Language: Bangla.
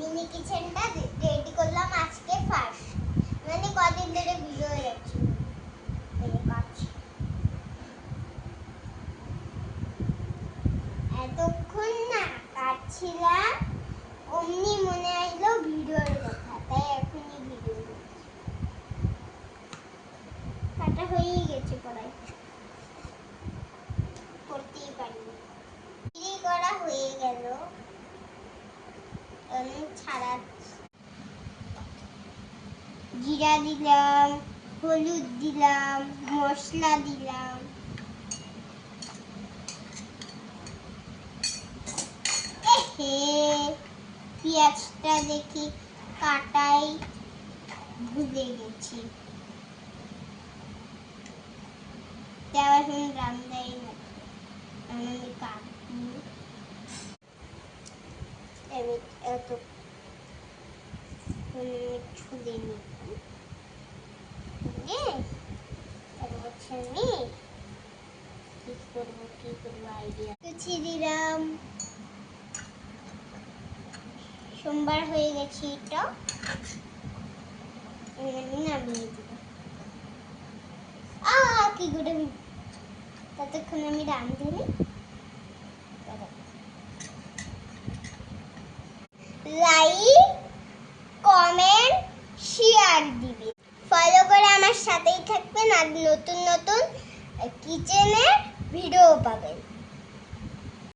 মিনি কিচেনটা রেডি করলাম আজকে ফার্স্ট, মানে কদিন ধরে ভিডিও দেখছি। এতক্ষণ না কাটছিলাম, অমনি মনে আসলো ভিডিওর কথা, তাই এখনই ভিডিও কাটা হয়ে গেছে, পড়াই করতেই পারি করা হয়ে গেল। ছাড়া জিরা দিলাম, হলুদ দিলাম, মশলা দিলাম, পেঁয়াজটা দেখি কাটাই ভুলে গেছি, এখন রান্নাই আমি কাটবো। আমি এত ছুলে নিলাম, আমি কি করবো আইডিয়া কুচি দিলাম। সোমবার হয়ে গেছে, এটা নামিয়ে দিলাম। কি করে ততক্ষণ আমি রাঁধুনি। লাইক, কমেন্ট, শেয়ার দিবি, ফলো করে আমার সাথেই থাকবেন আর নতুন নতুন কিচেনের ভিডিও পাবেন।